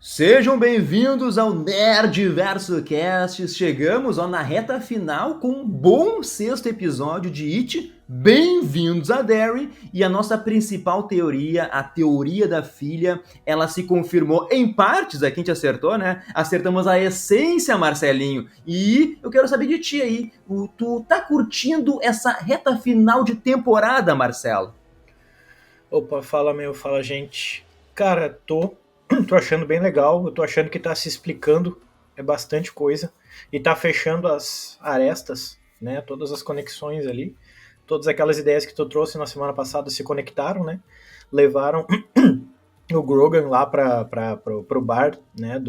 Sejam bem-vindos ao Nerdverso Cast. Chegamos na reta final com um bom sexto episódio de It. Bem-vindos a Derry. E a nossa principal teoria, a teoria da filha, ela se confirmou em partes. Aqui a gente acertou, né? Acertamos a essência, Marcelinho. E eu quero saber de ti aí. Tu tá curtindo essa reta final de temporada, Marcelo? Opa, fala gente. Cara, tô achando bem legal, eu tô achando que tá se explicando, é bastante coisa, e tá fechando as arestas, né, todas as conexões ali, todas aquelas ideias que tu trouxe na semana passada se conectaram, né, levaram o Grogan lá pro bar, né,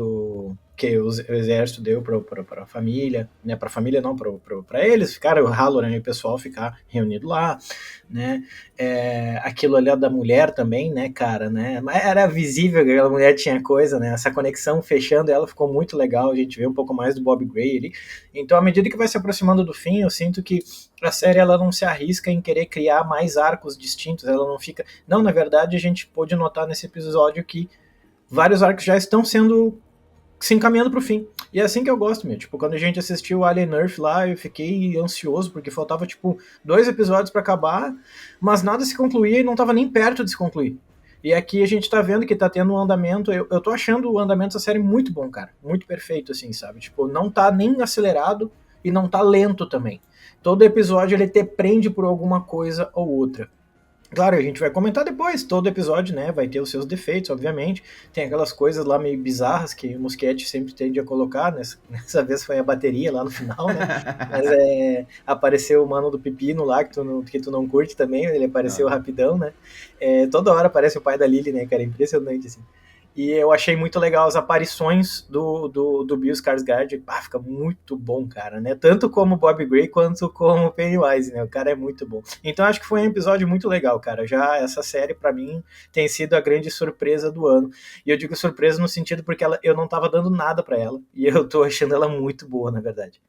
que o exército deu pra família, né, pra família não, pra eles ficarem, o Halloran e o pessoal ficar reunido lá, né, aquilo ali da mulher também, né, cara, né, mas era visível que aquela mulher tinha coisa, né, essa conexão fechando ela ficou muito legal, a gente vê um pouco mais do Bob Gray ali, então à medida que vai se aproximando do fim, eu sinto que a série ela não se arrisca em querer criar mais arcos distintos, ela não fica, não, na verdade a gente pôde notar nesse episódio que vários arcos já estão se encaminhando pro fim. E é assim que eu gosto, meu. Tipo, quando a gente assistiu Alien Earth lá, eu fiquei ansioso, porque faltava, tipo, 2 episódios para acabar, mas nada se concluía e não tava nem perto de se concluir. E aqui a gente tá vendo que tá tendo um andamento, eu tô achando o andamento da série muito bom, cara. Muito perfeito, assim, sabe? Tipo, não tá nem acelerado e não tá lento também. Todo episódio ele te prende por alguma coisa ou outra. Claro, a gente vai comentar depois, todo episódio, né, vai ter os seus defeitos, obviamente, tem aquelas coisas lá meio bizarras que o Muschietti sempre tende a colocar, nessa vez foi a bateria lá no final, né, mas apareceu o mano do Pepino lá, que tu não curte também, ele apareceu rapidão, né, toda hora aparece o pai da Lily, né, cara, impressionante, assim. E eu achei muito legal as aparições do Bill Skarsgård. Fica muito bom, cara, né? Tanto como Bob Gray quanto como Pennywise, né? O cara é muito bom. Então acho que foi um episódio muito legal, cara. Já essa série, pra mim, tem sido a grande surpresa do ano. E eu digo surpresa no sentido porque eu não tava dando nada pra ela. E eu tô achando ela muito boa, na verdade.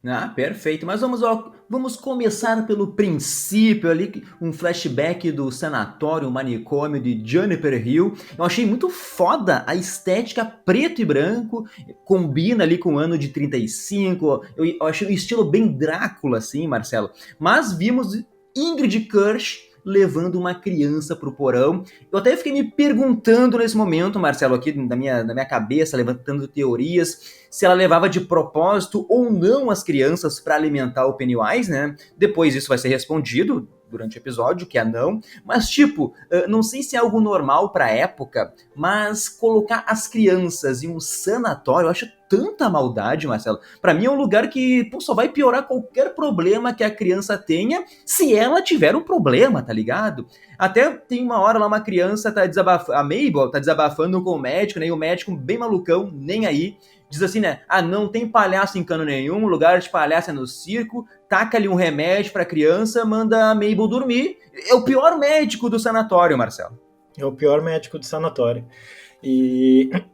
Ah, perfeito. Mas vamos começar pelo princípio ali, um flashback do sanatório, manicômio de Juniper Hill. Eu achei muito foda a estética preto e branco, combina ali com o ano de 35. Eu achei o estilo bem Drácula, assim, Marcelo. Mas vimos Ingrid Kirsch levando uma criança pro porão. Eu até fiquei me perguntando nesse momento, Marcelo, aqui na minha cabeça, levantando teorias, se ela levava de propósito ou não as crianças para alimentar o Pennywise, né? Depois isso vai ser respondido durante o episódio, que é não. Mas, tipo, não sei se é algo normal pra época, mas colocar as crianças em um sanatório, eu acho tanta maldade, Marcelo. Pra mim é um lugar que só vai piorar qualquer problema que a criança tenha, se ela tiver um problema, tá ligado? Até tem uma hora lá uma criança tá desabafando, a Mabel tá desabafando com o médico, né? E o médico bem malucão, nem aí, diz assim, né? Não tem palhaço em cano nenhum, lugar de palhaço é no circo, taca ali um remédio pra criança, manda a Mabel dormir. É o pior médico do sanatório, Marcelo. É o pior médico do sanatório.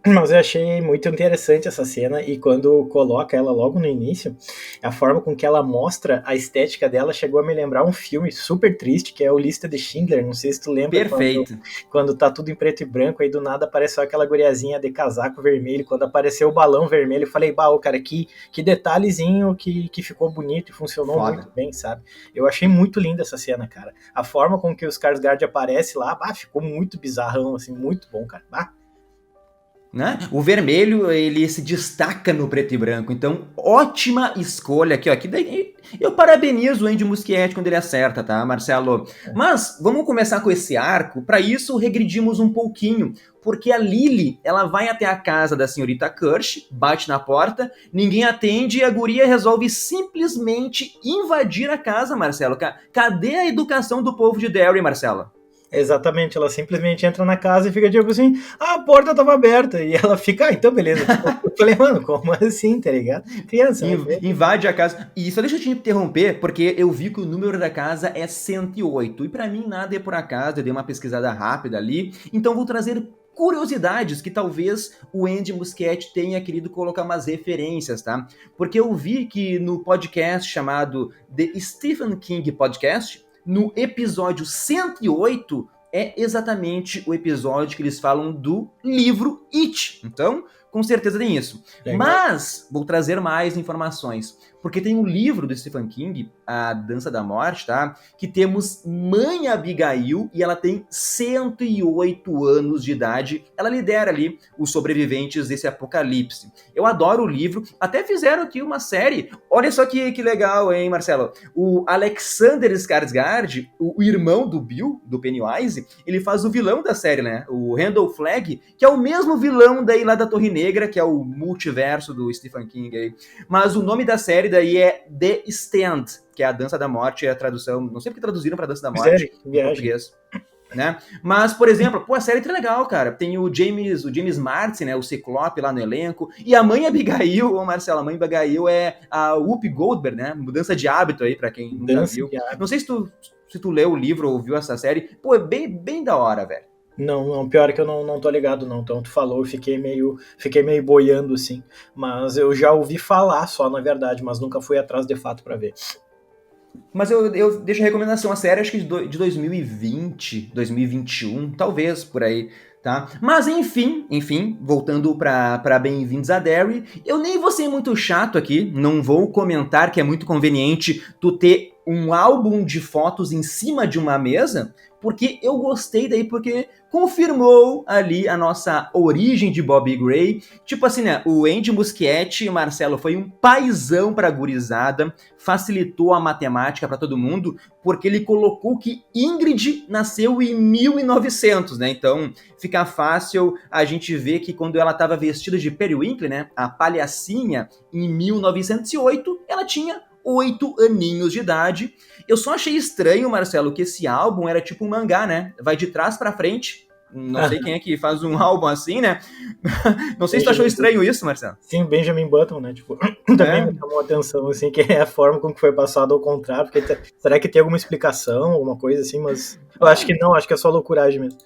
Mas eu achei muito interessante essa cena, e quando coloca ela logo no início, a forma com que ela mostra a estética dela chegou a me lembrar um filme super triste, que é o Lista de Schindler, não sei se tu lembra. Perfeito. Quando tá tudo em preto e branco, aí do nada apareceu aquela guriazinha de casaco vermelho, quando apareceu o balão vermelho, eu falei, cara, que detalhezinho que ficou bonito e funcionou Foda. Muito bem, sabe? Eu achei muito linda essa cena, cara. A forma com que os Skarsgård aparece lá, ficou muito bizarrão, assim, muito bom, cara. Né? O vermelho, ele se destaca no preto e branco, então ótima escolha aqui, ó. Que daí eu parabenizo o Andy Muschietti quando ele acerta, tá, Marcelo? Mas vamos começar com esse arco. Para isso, regredimos um pouquinho, porque a Lily, ela vai até a casa da senhorita Kirsch, bate na porta, ninguém atende e a guria resolve simplesmente invadir a casa, Marcelo. Cadê a educação do povo de Derry, Marcelo? Exatamente, ela simplesmente entra na casa e fica tipo assim, a porta tava aberta, e ela fica, então beleza. Eu falei, mano, como assim, tá ligado? Criança, né? Invade a casa. E só deixa eu te interromper, porque eu vi que o número da casa é 108, e pra mim nada é por acaso, eu dei uma pesquisada rápida ali, então vou trazer curiosidades que talvez o Andy Muschietti tenha querido colocar umas referências, tá? Porque eu vi que no podcast chamado The Stephen King Podcast, no episódio 108, é exatamente o episódio que eles falam do livro It. Então, com certeza tem isso. Legal. Mas, vou trazer mais informações. Porque tem um livro do Stephen King, A Dança da Morte, tá? Que temos Mãe Abigail e ela tem 108 anos de idade. Ela lidera ali os sobreviventes desse apocalipse. Eu adoro o livro. Até fizeram aqui uma série. Olha só que legal, hein, Marcelo? O Alexander Skarsgård, o irmão do Bill, do Pennywise, ele faz o vilão da série, né? O Randall Flagg, que é o mesmo vilão daí lá da Torre Negra, que é o multiverso do Stephen King aí. Mas o nome da série daí é The Stand, que é a Dança da Morte, é a tradução, não sei porque traduziram pra Dança da Morte em português, né? Mas, por exemplo, a série é legal, cara. Tem o James Martin, né, o Ciclope lá no elenco, e a Mãe Abigail, ô Marcelo, a Mãe Abigail é a Whoopi Goldberg, né? Mudança de hábito aí, pra quem nunca viu. Não sei se tu leu o livro ou viu essa série. Pô, é bem da hora, velho. Não, pior é que eu não tô ligado, não. Então tu falou, eu fiquei meio boiando, assim. Mas eu já ouvi falar só, na verdade, mas nunca fui atrás de fato pra ver. Mas eu deixo a recomendação, a série acho que de 2020, 2021, talvez, por aí, tá? Mas enfim, voltando pra Bem-vindos a Derry, eu nem vou ser muito chato aqui, não vou comentar que é muito conveniente tu ter um álbum de fotos em cima de uma mesa, porque eu gostei daí, porque confirmou ali a nossa origem de Bobby Gray. Tipo assim, né, o Andy Muschietti, Marcelo, foi um paizão pra gurizada, facilitou a matemática pra todo mundo, porque ele colocou que Ingrid nasceu em 1900, né, então fica fácil a gente ver que quando ela estava vestida de Periwinkle, né, a palhacinha, em 1908, ela tinha 8 aninhos de idade. Eu só achei estranho, Marcelo, que esse álbum era tipo um mangá, né? Vai de trás pra frente. Não sei quem é que faz um álbum assim, né? Não sei se tu achou estranho isso, Marcelo. Sim, Benjamin Button, né? Tipo, também me chamou a atenção, assim, que é a forma com que foi passado ao contrário. Porque será que tem alguma explicação, alguma coisa assim? Mas eu acho que não, acho que é só loucuragem mesmo.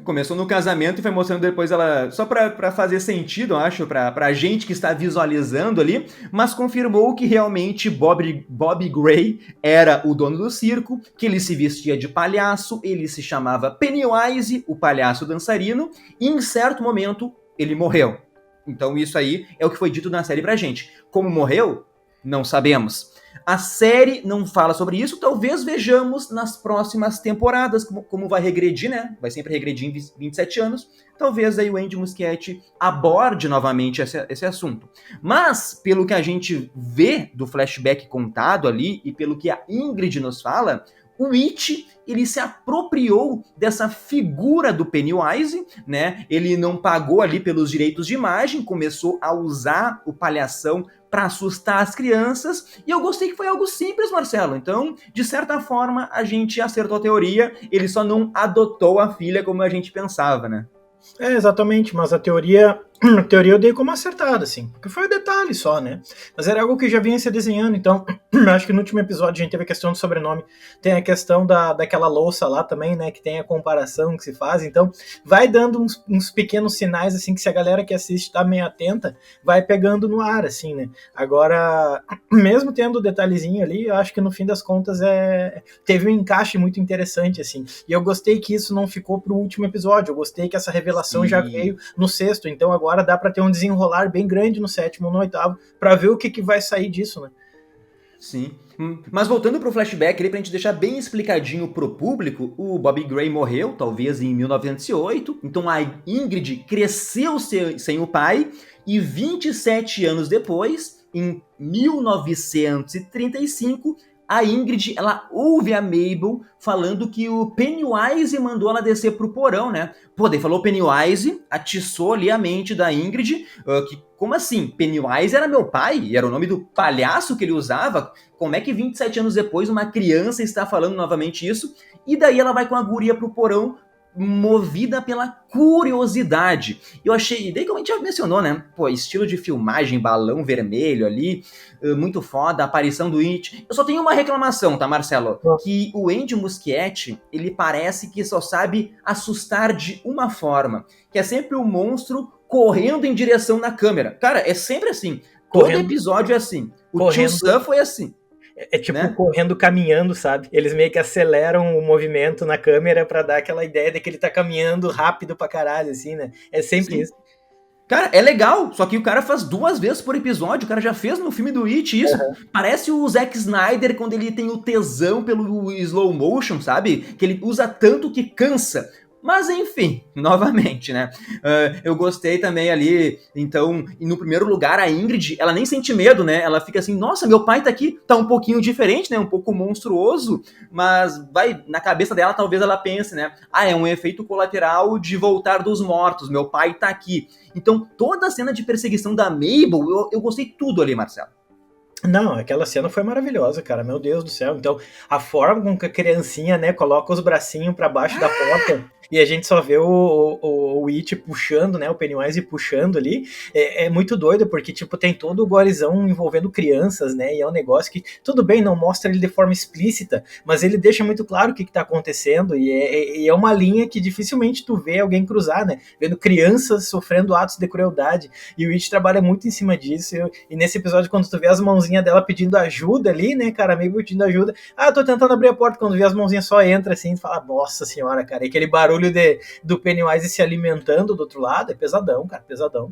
Começou no casamento e foi mostrando depois ela, só pra fazer sentido, eu acho, pra gente que está visualizando ali, mas confirmou que realmente Bobby Gray era o dono do circo, que ele se vestia de palhaço, ele se chamava Pennywise, o palhaço dançarino, e em certo momento ele morreu. Então isso aí é o que foi dito na série pra gente. Como morreu? Não sabemos. A série não fala sobre isso, talvez vejamos nas próximas temporadas como vai regredir, né? Vai sempre regredir em 27 anos. Talvez aí o Andy Muschietti aborde novamente esse assunto. Mas, pelo que a gente vê do flashback contado ali e pelo que a Ingrid nos fala, o It, ele se apropriou dessa figura do Pennywise, né? Ele não pagou ali pelos direitos de imagem, começou a usar o palhação para assustar as crianças, e eu gostei que foi algo simples, Marcelo. Então, de certa forma, a gente acertou a teoria, ele só não adotou a filha como a gente pensava, né? É, exatamente, mas a teoria eu dei como acertada, assim, porque foi um detalhe só, né? Mas era algo que já vinha se desenhando, então acho que no último episódio a gente teve a questão do sobrenome, tem a questão daquela louça lá também, né, que tem a comparação que se faz, então vai dando uns pequenos sinais, assim, que se a galera que assiste tá meio atenta, vai pegando no ar, assim, né? Agora, mesmo tendo o detalhezinho ali, eu acho que no fim das contas teve um encaixe muito interessante, assim, e eu gostei que isso não ficou pro último episódio, eu gostei que essa revelação já veio no sexto, então agora dá pra ter um desenrolar bem grande no sétimo, no oitavo, pra ver o que vai sair disso, né? Sim. Mas voltando pro flashback ali, pra gente deixar bem explicadinho pro público, o Bobby Gray morreu, talvez em 1908, então a Ingrid cresceu sem o pai, e 27 anos depois, em 1935, a Ingrid, ela ouve a Mabel falando que o Pennywise mandou ela descer pro porão, né? Pô, daí falou Pennywise, atiçou ali a mente da Ingrid, que como assim? Pennywise era meu pai? E era o nome do palhaço que ele usava? Como é que 27 anos depois uma criança está falando novamente isso? E daí ela vai com a guria pro porão, movida pela curiosidade. Eu achei, daí como a gente já mencionou, né? Pô, estilo de filmagem, balão vermelho ali, muito foda, a aparição do It. Eu só tenho uma reclamação, tá, Marcelo? Que o Andy Muschietti, ele parece que só sabe assustar de uma forma, que é sempre o monstro correndo em direção da câmera. Cara, é sempre assim. Todo episódio é assim. O Tio Sam foi assim. É tipo né? correndo, caminhando, sabe? Eles meio que aceleram o movimento na câmera pra dar aquela ideia de que ele tá caminhando rápido pra caralho, assim, né? É sempre Sim. isso. Cara, é legal, só que o cara faz 2 vezes por episódio, o cara já fez no filme do It isso. Parece o Zack Snyder quando ele tem o tesão pelo slow motion, sabe? Que ele usa tanto que cansa. Mas enfim, novamente, né? Eu gostei também ali, então, no primeiro lugar, a Ingrid, ela nem sente medo, né? Ela fica assim, nossa, meu pai tá aqui, tá um pouquinho diferente, né? Um pouco monstruoso, mas vai, na cabeça dela, talvez ela pense, né? Ah, é um efeito colateral de voltar dos mortos, meu pai tá aqui. Então, toda a cena de perseguição da Mabel, eu gostei tudo ali, Marcelo. Não, aquela cena foi maravilhosa, cara. Meu Deus do céu. Então, a forma com que a criancinha, né, coloca os bracinhos pra baixo da porta e a gente só vê o It puxando, né, o Pennywise puxando ali, é muito doido, porque, tipo, tem todo o gorezão envolvendo crianças, né, e é um negócio que, tudo bem, não mostra ele de forma explícita, mas ele deixa muito claro o que tá acontecendo, e é uma linha que dificilmente tu vê alguém cruzar, né, vendo crianças sofrendo atos de crueldade, e o It trabalha muito em cima disso, e nesse episódio, quando tu vê as mãozinhas dela pedindo ajuda ali, né, cara, meio pedindo ajuda, eu tô tentando abrir a porta, quando vê as mãozinhas só entra assim, e fala, nossa senhora, cara, e aquele barulho do Pennywise se alimentando do outro lado, é pesadão, cara, pesadão.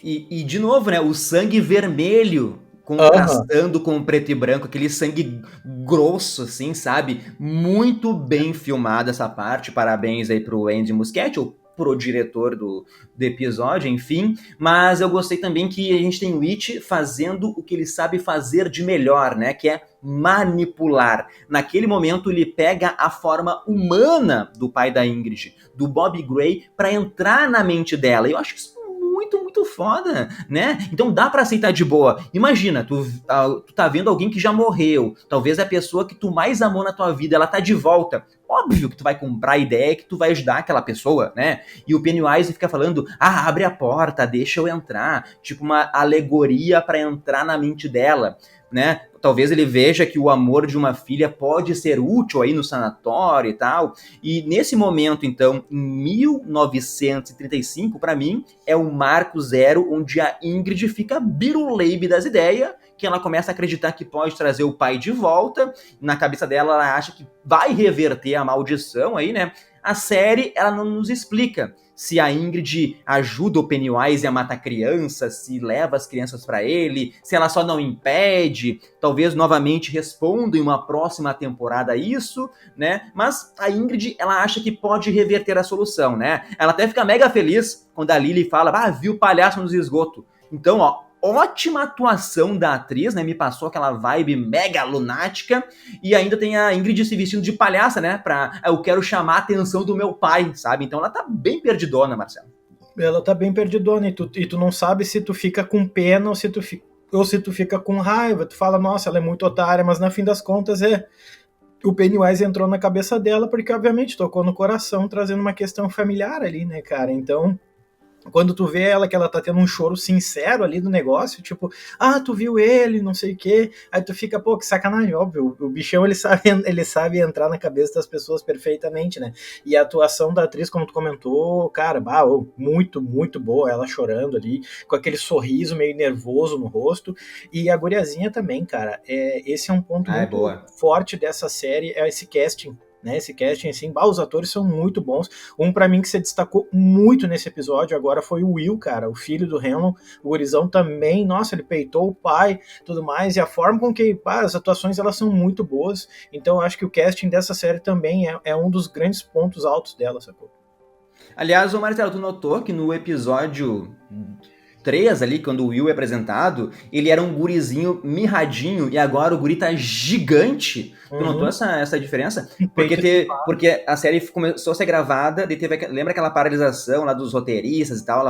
E de novo, né, o sangue vermelho Aham. contrastando com o preto e branco, aquele sangue grosso, assim, sabe? Muito bem filmada essa parte, parabéns aí pro Andy Muschietti, ou pro diretor do episódio, enfim, mas eu gostei também que a gente tem o It fazendo o que ele sabe fazer de melhor, né, que é manipular. Naquele momento ele pega a forma humana do pai da Ingrid, do Bob Gray, para entrar na mente dela. Eu acho isso muito foda, né? Então dá pra aceitar de boa. Imagina, tu tá vendo alguém que já morreu, talvez a pessoa que tu mais amou na tua vida, ela tá de volta. Óbvio que tu vai comprar a ideia que tu vai ajudar aquela pessoa, né? E o Pennywise fica falando, abre a porta, deixa eu entrar. Tipo uma alegoria pra entrar na mente dela, né? Talvez ele veja que o amor de uma filha pode ser útil aí no sanatório e tal. E nesse momento, então, em 1935, para mim, é o marco zero onde a Ingrid fica biruleibe das ideias, que ela começa a acreditar que pode trazer o pai de volta. Na cabeça dela, ela acha que vai reverter a maldição aí, né? A série, ela não nos explica se a Ingrid ajuda o Pennywise a matar crianças, se leva as crianças para ele, se ela só não impede, talvez novamente responda em uma próxima temporada isso, né? Mas a Ingrid, ela acha que pode reverter a solução, né? Ela até fica mega feliz quando a Lily fala, viu o palhaço nos esgotos. Então, ó, ótima atuação da atriz, né? Me passou aquela vibe mega lunática. E ainda tem a Ingrid se vestindo de palhaça, né? Eu quero chamar a atenção do meu pai, sabe? Então ela tá bem perdidona, Marcelo. Ela tá bem perdidona, e tu não sabe se tu fica com pena ou se tu fica com raiva. Tu fala, nossa, ela é muito otária, mas na fim das contas o Pennywise entrou na cabeça dela porque, obviamente, tocou no coração, trazendo uma questão familiar ali, né, cara? Então, quando tu vê ela que ela tá tendo um choro sincero ali do negócio, tipo, tu viu ele, não sei o quê, aí tu fica, pô, que sacanagem, óbvio, o bichão ele sabe entrar na cabeça das pessoas perfeitamente, né? E a atuação da atriz, como tu comentou, cara, muito boa, ela chorando ali, com aquele sorriso meio nervoso no rosto, e a guriazinha também, cara, esse é um ponto É muito boa. forte dessa série, é esse casting, né, esse casting, assim, os atores são muito bons. Um para mim que se destacou muito nesse episódio agora foi o Will, cara, o filho do Hanlon, o gurizão também, nossa, ele peitou o pai, tudo mais, e a forma com que, as atuações elas são muito boas, então eu acho que o casting dessa série também é um dos grandes pontos altos dela, sacou? Aliás, o Marcelo, tu notou que no episódio 3 ali, quando o Will é apresentado, ele era um gurizinho mirradinho e agora o guri tá gigante. Tu notou essa diferença? Peito Porque a série começou a ser gravada, lembra aquela paralisação lá dos roteiristas e tal?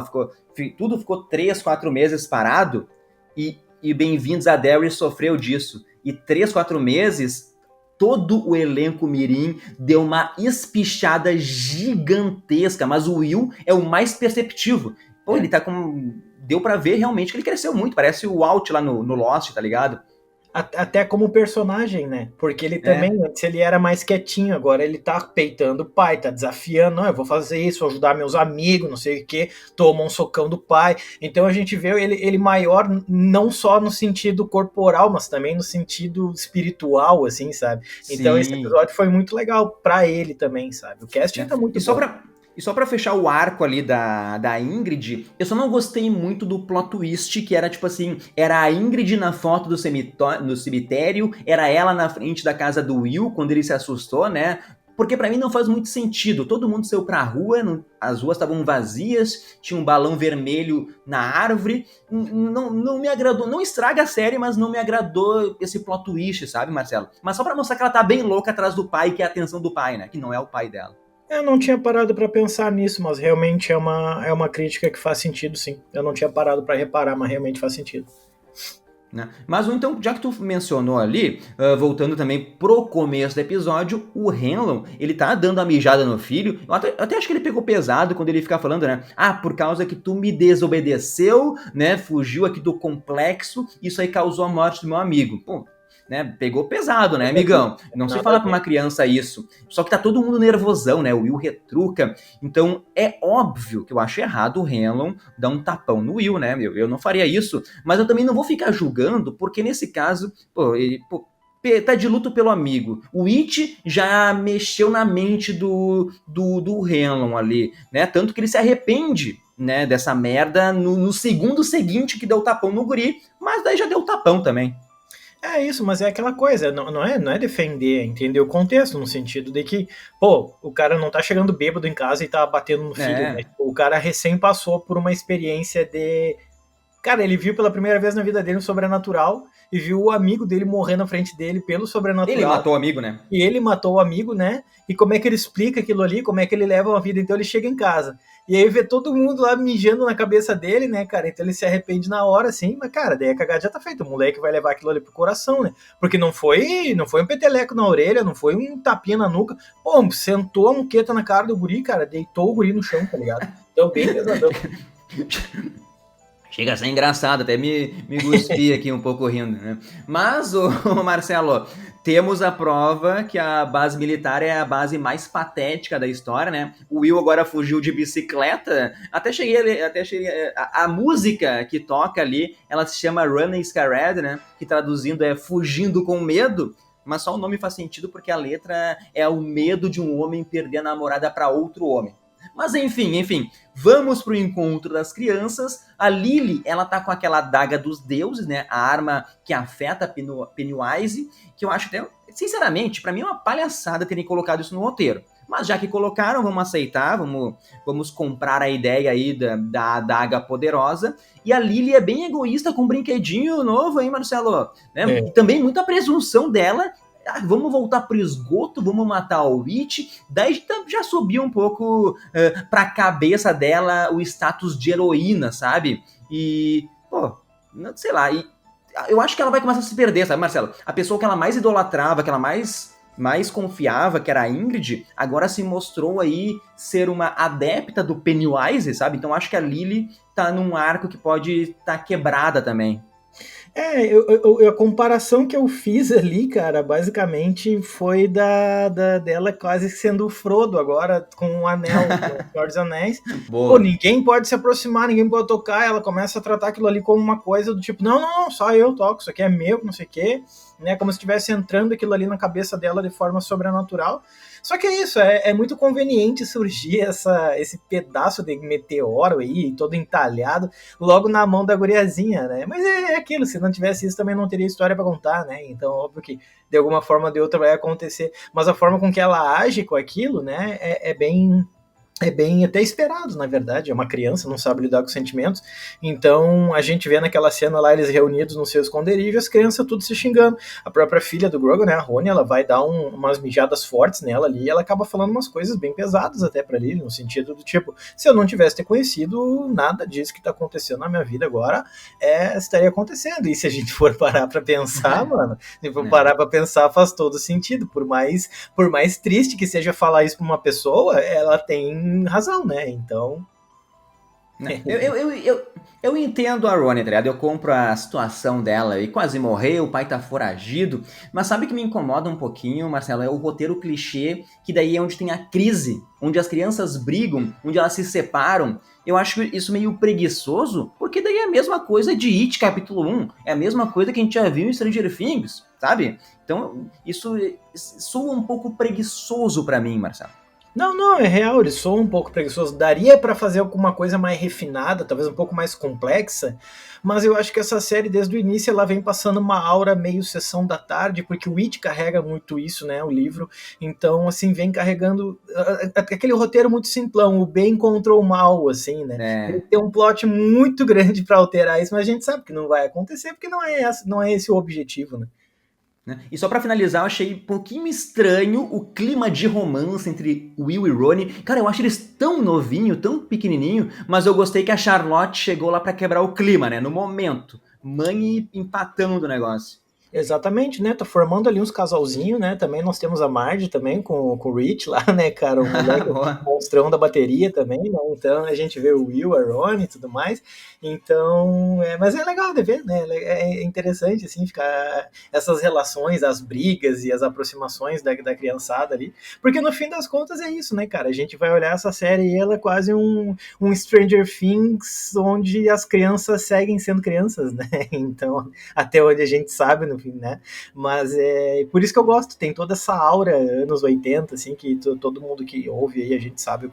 Tudo ficou 3, 4 meses parado e Bem-vindos a Derry sofreu disso. E 3, 4 meses todo o elenco mirim deu uma espichada gigantesca, mas o Will é o mais perceptivo. Pô, ele tá com... Deu pra ver realmente que ele cresceu muito, parece o Walt lá no Lost, tá ligado? Até como personagem, né? Porque ele também, É, antes ele era mais quietinho, agora ele tá peitando o pai, tá desafiando, não, eu vou fazer isso, vou ajudar meus amigos, não sei o quê, toma um socão do pai. Então a gente vê ele maior, não só no sentido corporal, mas também no sentido espiritual, assim, sabe? Então esse sim. episódio foi muito legal pra ele também, sabe? O casting Né? tá muito E só bom. pra, e só pra fechar o arco ali da Ingrid, eu só não gostei muito do plot twist, que era tipo assim, era a Ingrid na foto no cemitério, era ela na frente da casa do Will, quando ele se assustou, né? Porque pra mim não faz muito sentido. Todo mundo saiu pra rua, as ruas estavam vazias, tinha um balão vermelho na árvore. Não me agradou. Não estraga a série, mas não me agradou esse plot twist, sabe, Marcelo? Mas só pra mostrar que ela tá bem louca atrás do pai, que é a atenção do pai, né? Que não é o pai dela. Eu não tinha parado pra pensar nisso, mas realmente é uma crítica que faz sentido, sim. Eu não tinha parado pra reparar, mas realmente faz sentido. Né? Mas então, já que tu mencionou ali, voltando também pro começo do episódio, o Henlon, ele tá dando a mijada no filho. Eu até acho que ele pegou pesado quando ele fica falando, né? Ah, por causa que tu me desobedeceu, né? Fugiu aqui do complexo, isso aí causou a morte do meu amigo. Pô, né? Pegou pesado, né, amigão? Não se Nada a fala pra ver. uma criança isso. Só que tá todo mundo nervosão, né? O Will retruca. Então é óbvio que eu acho errado o Henlon dar um tapão no Will, né? Eu não faria isso. Mas eu também não vou ficar julgando, porque nesse caso, pô, ele. Pô, tá de luto pelo amigo. O It já mexeu na mente do Henlon ali, né? Tanto que ele se arrepende, né, dessa merda no segundo seguinte que deu o tapão no guri, mas daí já deu o tapão também. É isso, mas é aquela coisa, não é defender, entender o contexto, no sentido de que, pô, o cara não tá chegando bêbado em casa e tá batendo no filho, né? É, Tipo, o cara recém passou por uma experiência de. Cara, ele viu pela primeira vez na vida dele o sobrenatural e viu o amigo dele morrer na frente dele pelo ele sobrenatural. matou o amigo, né? E ele matou o amigo, né? E como é que ele explica aquilo ali? Como é que ele leva uma vida? Então ele chega em casa. E aí vê todo mundo lá mijando na cabeça dele, né, cara? Então ele se arrepende na hora, assim, mas, cara, daí a cagada já tá feita. O moleque vai levar aquilo ali pro coração, né? Porque não foi um peteleco na orelha, não foi um tapinha na nuca. Pô, sentou a muqueta na cara do guri, cara, deitou o guri no chão, tá ligado? Então, bem pesadão. Chega a ser engraçado, até me cuspi aqui um pouco rindo, né? Mas, ô, Marcelo, temos a prova que a base militar é a base mais patética da história, né? O Will agora fugiu de bicicleta. A música que toca ali, ela se chama Running Scared, né? Que traduzindo é Fugindo com Medo. Mas só o nome faz sentido porque a letra é o medo de um homem perder a namorada para outro homem. Mas enfim, vamos pro encontro das crianças. A Lily, ela tá com aquela adaga dos deuses, né? A arma que afeta Pennywise, que eu acho até, sinceramente, para mim é uma palhaçada terem colocado isso no roteiro. Mas já que colocaram, vamos aceitar, vamos comprar a ideia aí da adaga poderosa. E a Lily é bem egoísta com um brinquedinho novo, hein, Marcelo? Né? É. E também muita presunção dela. Ah, vamos voltar pro esgoto, vamos matar o Witch. Daí já subia um pouco pra cabeça dela o status de heroína, sabe? E, pô, sei lá, eu acho que ela vai começar a se perder, sabe, Marcelo? A pessoa que ela mais idolatrava, que ela mais confiava, que era a Ingrid, agora se mostrou aí ser uma adepta do Pennywise, sabe? Então acho que a Lily tá num arco que pode estar quebrada também. A comparação que eu fiz ali, cara, basicamente foi dela quase sendo o Frodo agora com o anel, com o Senhor dos Anéis. Pô, Boa. ninguém pode se aproximar, ninguém pode tocar. Ela começa a tratar aquilo ali como uma coisa do tipo, não, não, não, só eu toco, isso aqui é meu, não sei o quê. Né, como se estivesse entrando aquilo ali na cabeça dela de forma sobrenatural. Só que é isso, é muito conveniente surgir esse pedaço de meteoro aí, todo entalhado, logo na mão da guriazinha, né? Mas é aquilo, se não tivesse isso também não teria história para contar, né? Então, óbvio que de alguma forma ou de outra vai acontecer. Mas a forma com que ela age com aquilo, né, é bem até esperado, na verdade. É uma criança, não sabe lidar com sentimentos. Então a gente vê naquela cena lá, eles reunidos no seu esconderijo, as crianças tudo se xingando. A própria filha do Grogu, né, a Rony, ela vai dar umas mijadas fortes nela ali, e ela acaba falando umas coisas bem pesadas até pra Lily, no sentido do tipo, se eu não tivesse te conhecido, nada disso que tá acontecendo na minha vida agora estaria acontecendo. E se a gente for parar pra pensar, mano, se for parar pra pensar, faz todo sentido. Por mais triste que seja falar isso pra uma pessoa, ela tem razão, né? Então. Né? Eu entendo a Ronnie, tá ligado? Eu compro a situação dela e quase morreu, o pai tá foragido. Mas sabe o que me incomoda um pouquinho, Marcelo? É o roteiro clichê, que daí é onde tem a crise, onde as crianças brigam, onde elas se separam. Eu acho isso meio preguiçoso, porque daí é a mesma coisa de It capítulo 1. É a mesma coisa que a gente já viu em Stranger Things, sabe? Então, isso soa um pouco preguiçoso pra mim, Marcelo. Não, não, é real, eles são um pouco preguiçosos. Daria pra fazer alguma coisa mais refinada, talvez um pouco mais complexa, mas eu acho que essa série, desde o início, ela vem passando uma aura meio sessão da tarde, porque o It carrega muito isso, né, o livro. Então, assim, vem carregando aquele roteiro muito simplão, o bem contra o mal, assim, né. Ele É, tem um plot muito grande pra alterar isso, mas a gente sabe que não vai acontecer, porque não é esse o objetivo, né. né? E só pra finalizar, eu achei um pouquinho estranho o clima de romance entre Will e Ronnie. Cara, eu acho eles tão novinho, tão pequenininho, mas eu gostei que a Charlotte chegou lá pra quebrar o clima, né? No momento. Mãe empatando o negócio. Exatamente, né? Tá formando ali uns casalzinhos, né? Também nós temos a Marge também com o Rich lá, né, cara? O moleque Boa. monstrão da bateria também, né? Então a gente vê o Will, a Ronnie e tudo mais. Então, mas é legal de ver, né? É interessante, assim, ficar essas relações, as brigas e as aproximações da criançada ali. Porque no fim das contas é isso, né, cara? A gente vai olhar essa série e ela é quase um Stranger Things onde as crianças seguem sendo crianças, né? Então, até onde a gente sabe, no fim, né? Mas é por isso que eu gosto, tem toda essa aura anos 80, assim, que todo mundo que ouve aí, a gente sabe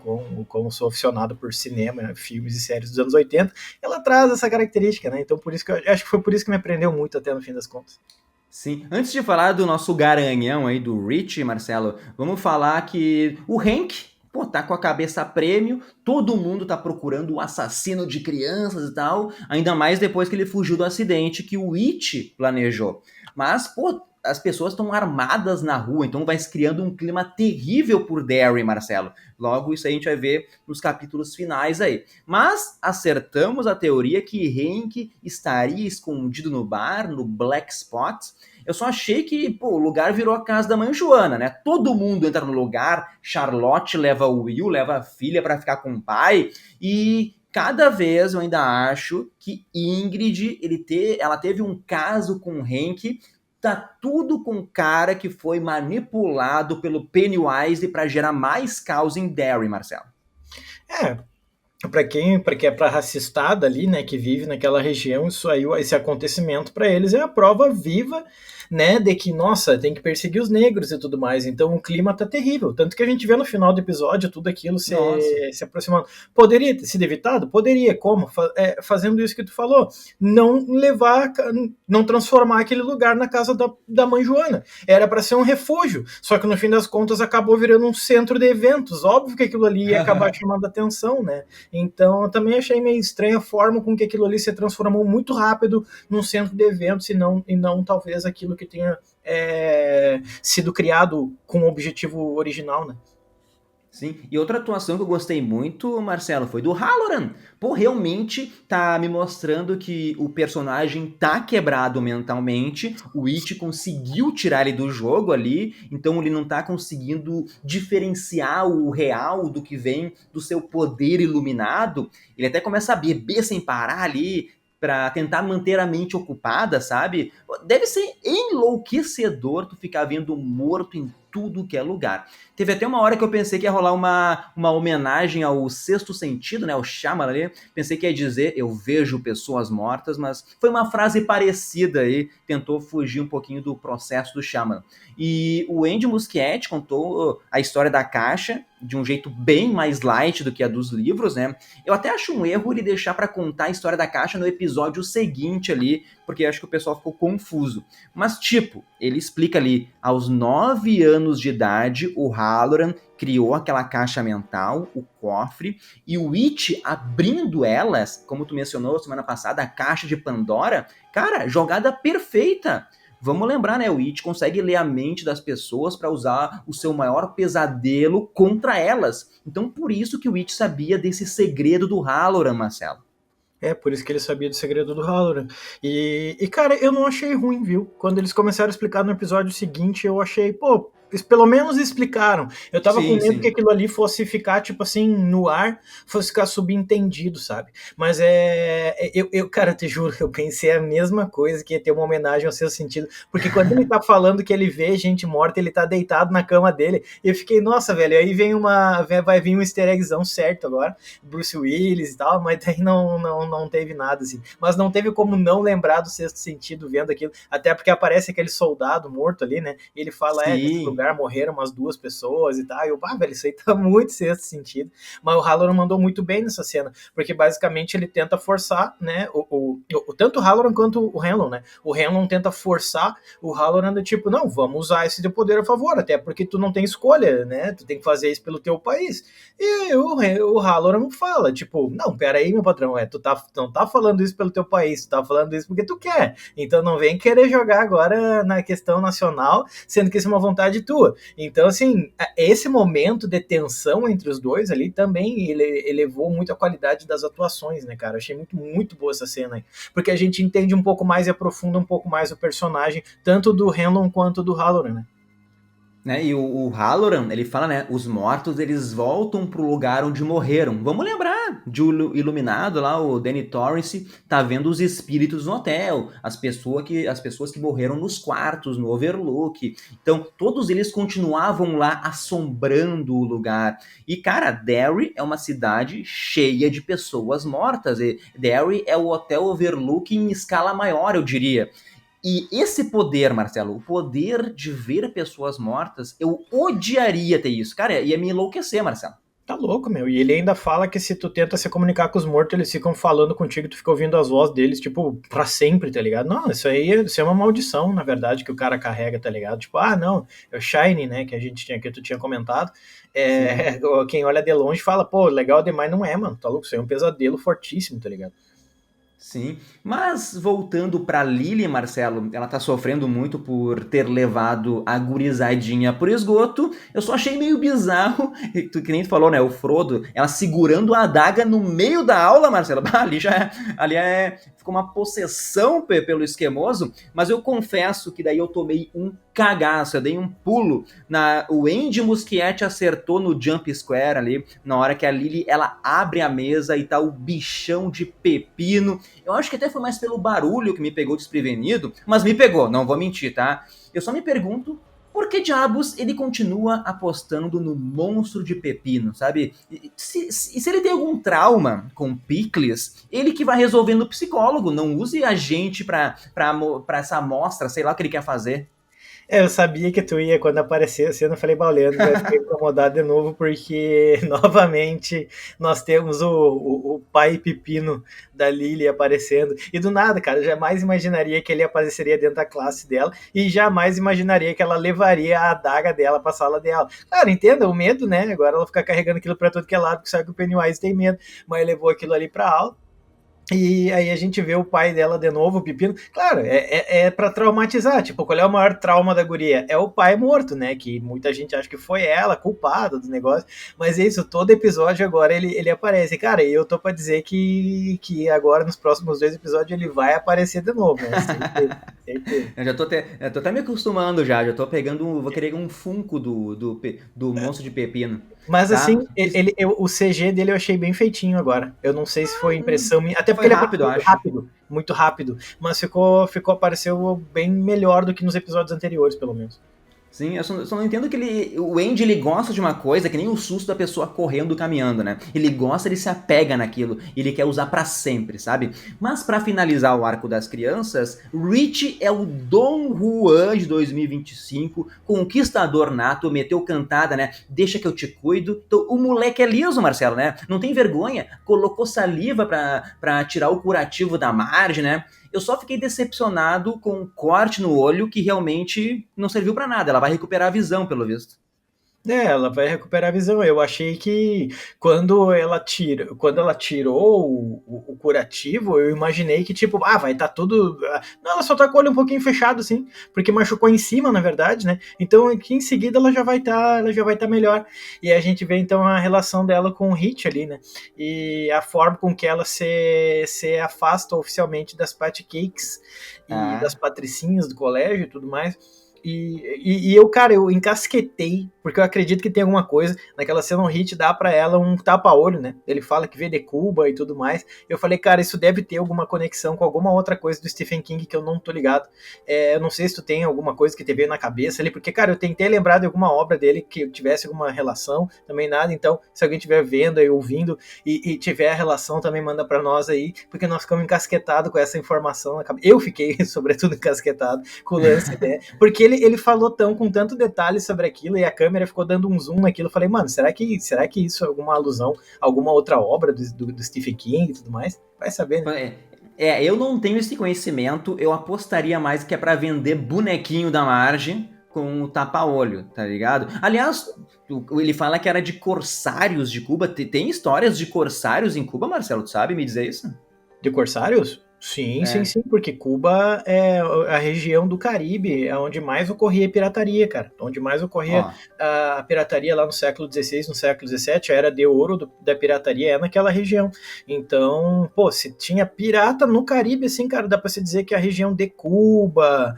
como sou aficionado por cinema, filmes e séries dos anos 80, ela traz essa característica, né? Então por isso que eu acho que foi por isso que me prendeu muito até no fim das contas. Sim. Antes de falar do nosso garanhão aí, do Rich, Marcelo, vamos falar que o Hank, pô, tá com a cabeça a prêmio, todo mundo tá procurando o assassino de crianças e tal, ainda mais depois que ele fugiu do acidente que o It planejou. Mas, pô, as pessoas estão armadas na rua, então vai se criando um clima terrível por Derry, Marcelo. Logo, isso aí a gente vai ver nos capítulos finais aí. Mas acertamos a teoria que Hank estaria escondido no bar, no Black Spot. Eu só achei que, pô, o lugar virou a casa da mãe Joana, né? Todo mundo entra no lugar, Charlotte leva o Will, leva a filha para ficar com o pai, e cada vez eu ainda acho que Ingrid, ela teve um caso com o Hank, tá tudo com cara que foi manipulado pelo Pennywise para gerar mais caos em Derry, Marcelo. É, para quem é para racistada ali, né, que vive naquela região, isso aí, esse acontecimento para eles é a prova viva, né, de que nossa, tem que perseguir os negros e tudo mais. Então o clima tá terrível, tanto que a gente vê no final do episódio tudo aquilo Nossa. se aproximando. Poderia ter sido evitado? Poderia. Como? Fazendo isso que tu falou, não levar, não transformar aquele lugar na casa da mãe Joana. Era para ser um refúgio, só que no fim das contas acabou virando um centro de eventos. Óbvio que aquilo ali ia acabar chamando atenção, né? Então, eu também achei meio estranha a forma com que aquilo ali se transformou muito rápido num centro de eventos e não talvez aquilo que tenha sido criado com o objetivo original, né? Sim, e outra atuação que eu gostei muito, Marcelo, foi do Halloran. Pô, realmente tá me mostrando que o personagem tá quebrado mentalmente, o It conseguiu tirar ele do jogo ali, então ele não tá conseguindo diferenciar o real do que vem do seu poder iluminado. Ele até começa a beber sem parar ali, pra tentar manter a mente ocupada, sabe? Deve ser enlouquecedor tu ficar vendo morto em tudo que é lugar. Teve até uma hora que eu pensei que ia rolar uma homenagem ao Sexto Sentido, né? O Shyamalan ali. Pensei que ia dizer, eu vejo pessoas mortas, mas foi uma frase parecida aí, tentou fugir um pouquinho do processo do Shyamalan. E o Andy Muschietti contou a história da caixa de um jeito bem mais light do que a dos livros, né? Eu até acho um erro ele deixar para contar a história da caixa no episódio seguinte ali, porque acho que o pessoal ficou confuso. Mas, tipo, ele explica ali, aos 9 anos de idade, o Halloran criou aquela caixa mental, o cofre, e o It abrindo elas, como tu mencionou semana passada, a caixa de Pandora, cara, jogada perfeita. Vamos lembrar, né? O It consegue ler a mente das pessoas para usar o seu maior pesadelo contra elas. Então, por isso que o It sabia desse segredo do Halloran, Marcelo. É, por isso que ele sabia do segredo do Halloran. Cara, eu não achei ruim, viu? Quando eles começaram a explicar no episódio seguinte, eu achei, pô, eles pelo menos explicaram. Eu tava com Sim, medo que sim. aquilo ali fosse ficar, tipo assim, no ar, fosse ficar subentendido, sabe? Mas cara, te juro, eu pensei a mesma coisa, que ia ter uma homenagem ao Sexto Sentido, porque quando ele tá falando que ele vê gente morta, ele tá deitado na cama dele, e eu fiquei, nossa, velho, aí vai vir um easter eggzão certo agora, Bruce Willis e tal, mas daí não teve nada, assim. Mas não teve como não lembrar do Sexto Sentido vendo aquilo, até porque aparece aquele soldado morto ali, né? E ele fala, nesse Sim. lugar morreram umas 2 pessoas e tal. E eu, velho, isso aí tá muito Sexto Sentido. Mas o Halloran mandou muito bem nessa cena, porque basicamente ele tenta forçar, né? Tanto o Halloran quanto o Hanlon, né? O Hanlon tenta forçar o Halloran do tipo, não, vamos usar esse teu poder a favor, até porque tu não tem escolha, né? Tu tem que fazer isso pelo teu país. E o Halloran fala, tipo, não, pera aí, meu patrão, tu não tá falando isso pelo teu país, tu tá falando isso porque tu quer. Então não vem querer jogar agora na questão nacional, sendo que isso é uma vontade tua. Então, assim, esse momento de tensão entre os dois ali também elevou muito a qualidade das atuações, né, cara? Achei muito boa essa cena aí. Porque a gente entende um pouco mais e aprofunda um pouco mais o personagem, tanto do Hanlon quanto do Halloran, né? Né? E o Halloran, ele fala, né? Os mortos, eles voltam pro lugar onde morreram. Vamos lembrar de o Iluminado lá, o Danny Torrance, tá vendo os espíritos no hotel, as pessoas que morreram nos quartos, no Overlook. Então, todos eles continuavam lá assombrando o lugar. E, cara, Derry é uma cidade cheia de pessoas mortas. E Derry é o Hotel Overlook em escala maior, eu diria. E esse poder, Marcelo, o poder de ver pessoas mortas, eu odiaria ter isso. Cara, ia me enlouquecer, Marcelo. Tá louco, meu. E ele ainda fala que se tu tenta se comunicar com os mortos, eles ficam falando contigo, tu fica ouvindo as vozes deles, tipo, pra sempre, tá ligado? Não, isso é uma maldição, na verdade, que o cara carrega, tá ligado? Tipo, não, é o Shine, né, que tu tinha comentado. Sim. Quem olha de longe fala, pô, legal demais, não é, mano, tá louco? Isso aí é um pesadelo fortíssimo, tá ligado? Sim, mas voltando pra Lily, Marcelo, ela tá sofrendo muito por ter levado a gurizadinha pro esgoto. Eu só achei meio bizarro, que nem tu falou, né? O Frodo, ela segurando a adaga no meio da aula, Marcelo. Ficou uma possessão pelo esquemoso, mas eu confesso que daí eu tomei um cagaço, eu dei um pulo. O Andy Muschietti acertou no jump square ali, na hora que a Lily ela abre a mesa e tá o bichão de pepino. Eu acho que até foi mais pelo barulho que me pegou desprevenido, mas me pegou, não vou mentir, tá? Eu só me pergunto por que diabos ele continua apostando no monstro de pepino, sabe? Se ele tem algum trauma com picles, ele que vai resolver no psicólogo, não use a gente pra essa amostra, sei lá o que ele quer fazer. Eu sabia que tu ia, quando aparecer a cena, eu falei, Leandro vai ficar incomodado de novo, porque novamente nós temos o pai pepino da Lily aparecendo. E do nada, cara, eu jamais imaginaria que ele apareceria dentro da classe dela e jamais imaginaria que ela levaria a adaga dela pra sala dela. Claro, entenda o medo, né? Agora ela fica carregando aquilo pra todo que é lado, porque sabe que o Pennywise tem medo, mas levou aquilo ali pra aula. E aí a gente vê o pai dela de novo, o Pepino. Claro, é pra traumatizar. Tipo, qual é o maior trauma da guria? É o pai morto, né? Que muita gente acha que foi ela, culpada do negócio. Mas é isso, todo episódio agora ele aparece. Cara, e eu tô pra dizer que agora nos próximos 2 episódios ele vai aparecer de novo, né? Certeza, certeza. Eu tô até me acostumando já tô pegando, vou querer um Funko do monstro de pepino, Mas assim, tá? o CG dele eu achei bem feitinho agora. Eu não sei se foi impressão minha, até porque Foi ele rápido, apareceu eu muito acho. rápido, muito rápido. Mas apareceu bem melhor do que nos episódios anteriores, pelo menos. Sim, eu só não entendo que o Andy ele gosta de uma coisa que nem o susto da pessoa correndo, caminhando, né? Ele gosta, ele se apega naquilo, ele quer usar pra sempre, sabe? Mas pra finalizar o arco das crianças, Rich é o Dom Juan de 2025, conquistador nato, meteu cantada, né? Deixa que eu te cuido. Então, o moleque é liso, Marcelo, né? Não tem vergonha, colocou saliva pra tirar o curativo da Marge, né? Eu só fiquei decepcionado com um corte no olho que realmente não serviu pra nada. Ela vai recuperar a visão, pelo visto. Ela vai recuperar a visão. Eu achei que quando ela tirou o curativo, eu imaginei que, tipo, vai estar tudo. Não, ela só tá com o olho um pouquinho fechado, assim, porque machucou em cima, na verdade, né? Então aqui em seguida ela já vai estar melhor. E a gente vê então a relação dela com o Hit ali, né? E a forma com que ela se afasta oficialmente das Patcakes e das Ah, patricinhas do colégio e tudo mais. E eu, cara, eu encasquetei, porque eu acredito que tem alguma coisa. Naquela cena, o Hit dá pra ela um tapa-olho, né? Ele fala que vê de Cuba e tudo mais. Eu falei, cara, isso deve ter alguma conexão com alguma outra coisa do Stephen King que eu não tô ligado. Eu não sei se tu tem alguma coisa que te veio na cabeça ali, porque, cara, eu tentei lembrar de alguma obra dele que tivesse alguma relação, também nada. Então, se alguém estiver vendo e ouvindo e tiver a relação, também manda pra nós aí, porque nós ficamos encasquetados com essa informação na cabeça. Eu fiquei, sobretudo, encasquetado com o lance, né? Porque ele falou com tanto detalhe sobre aquilo e a câmera ficou dando um zoom naquilo. Eu falei, mano, será que isso é alguma alusão a alguma outra obra do Stephen King e tudo mais? Vai saber, né? Eu não tenho esse conhecimento, eu apostaria mais que é pra vender bonequinho da Marge com o tapa-olho, tá ligado? Aliás, ele fala que era de corsários de Cuba. Tem histórias de corsários em Cuba, Marcelo? Tu sabe me dizer isso? De Corsários? Sim, sim, É. sim, porque Cuba é a região do Caribe, é onde mais ocorria pirataria, cara. Onde mais ocorria Ó, a pirataria lá no século XVI, no século XVII, a era de ouro da pirataria é naquela região. Então, pô, se tinha pirata no Caribe, assim, cara, dá pra se dizer que a região de Cuba,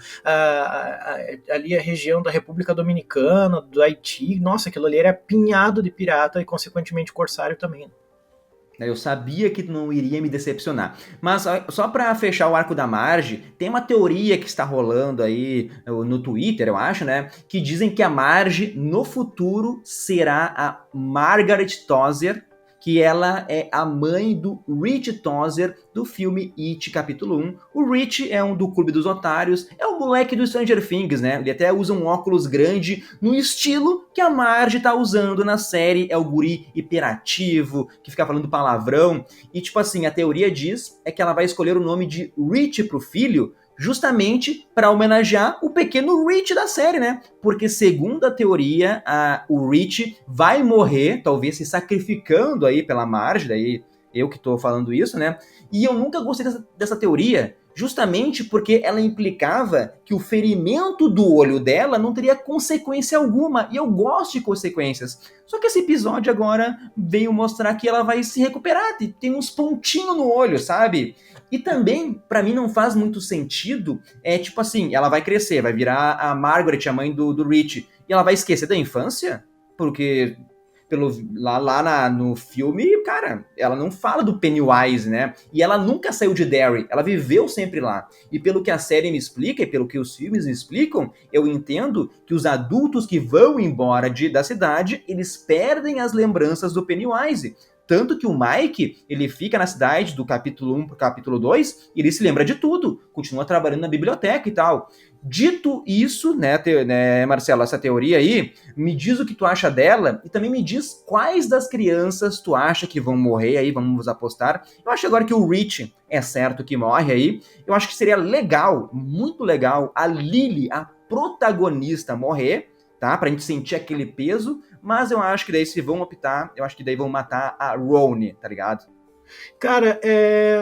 ali a região da República Dominicana, do Haiti, nossa, aquilo ali era apinhado de pirata e, consequentemente, corsário também. eu sabia que não iria me decepcionar. Mas só para fechar o arco da Marge, tem uma teoria que está rolando aí no Twitter, eu acho, né? Que dizem que a Marge, no futuro, será a Margaret Tozer, que ela é a mãe do Rich Tozer do filme It, capítulo 1. O Rich é um do Clube dos Otários, é o moleque do Stranger Things, né? Ele até usa um óculos grande no estilo que a Marge tá usando na série. É o guri hiperativo, que fica falando palavrão. E, tipo assim, a teoria diz é que ela vai escolher o nome de Rich pro filho justamente para homenagear o pequeno Rich da série, né? Porque, segundo a teoria, o Rich vai morrer, talvez se sacrificando aí pela Marge, daí eu que tô falando isso, né? E eu nunca gostei dessa teoria, justamente porque ela implicava que o ferimento do olho dela não teria consequência alguma, e eu gosto de consequências. Só que esse episódio agora veio mostrar que ela vai se recuperar, tem uns pontinhos no olho, sabe? E também, pra mim, não faz muito sentido, tipo assim, ela vai crescer, vai virar a Margaret, a mãe do Rich, e ela vai esquecer da infância? Porque no filme, cara, ela não fala do Pennywise, né? E ela nunca saiu de Derry, ela viveu sempre lá. E pelo que a série me explica, e pelo que os filmes me explicam, eu entendo que os adultos que vão embora da cidade, eles perdem as lembranças do Pennywise. Tanto que o Mike, ele fica na cidade do capítulo 1 pro capítulo 2, e ele se lembra de tudo, continua trabalhando na biblioteca e tal. Dito isso, né, Marcelo, essa teoria aí, me diz o que tu acha dela e também me diz quais das crianças tu acha que vão morrer aí, vamos apostar. Eu acho agora que o Rich é certo que morre aí. Eu acho que seria legal, muito legal, a Lily, a protagonista, morrer, tá? Pra gente sentir aquele peso, mas eu acho que daí se vão optar, eu acho que daí vão matar a Roni, tá ligado? Cara,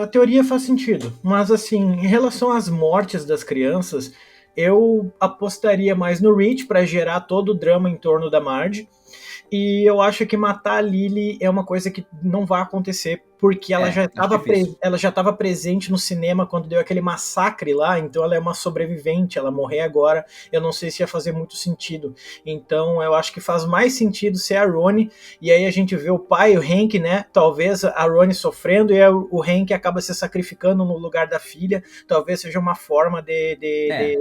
a teoria faz sentido, mas assim, em relação às mortes das crianças, eu apostaria mais no Rich para gerar todo o drama em torno da Marge. E eu acho que matar a Lily é uma coisa que não vai acontecer, porque Acho difícil. ela já estava presente no cinema quando deu aquele massacre lá, então ela é uma sobrevivente, ela morrer agora, eu não sei se ia fazer muito sentido. Então eu acho que faz mais sentido ser a Roni, e aí a gente vê o pai, o Hank, né? Talvez a Roni sofrendo e o Hank acaba se sacrificando no lugar da filha, talvez seja uma forma É,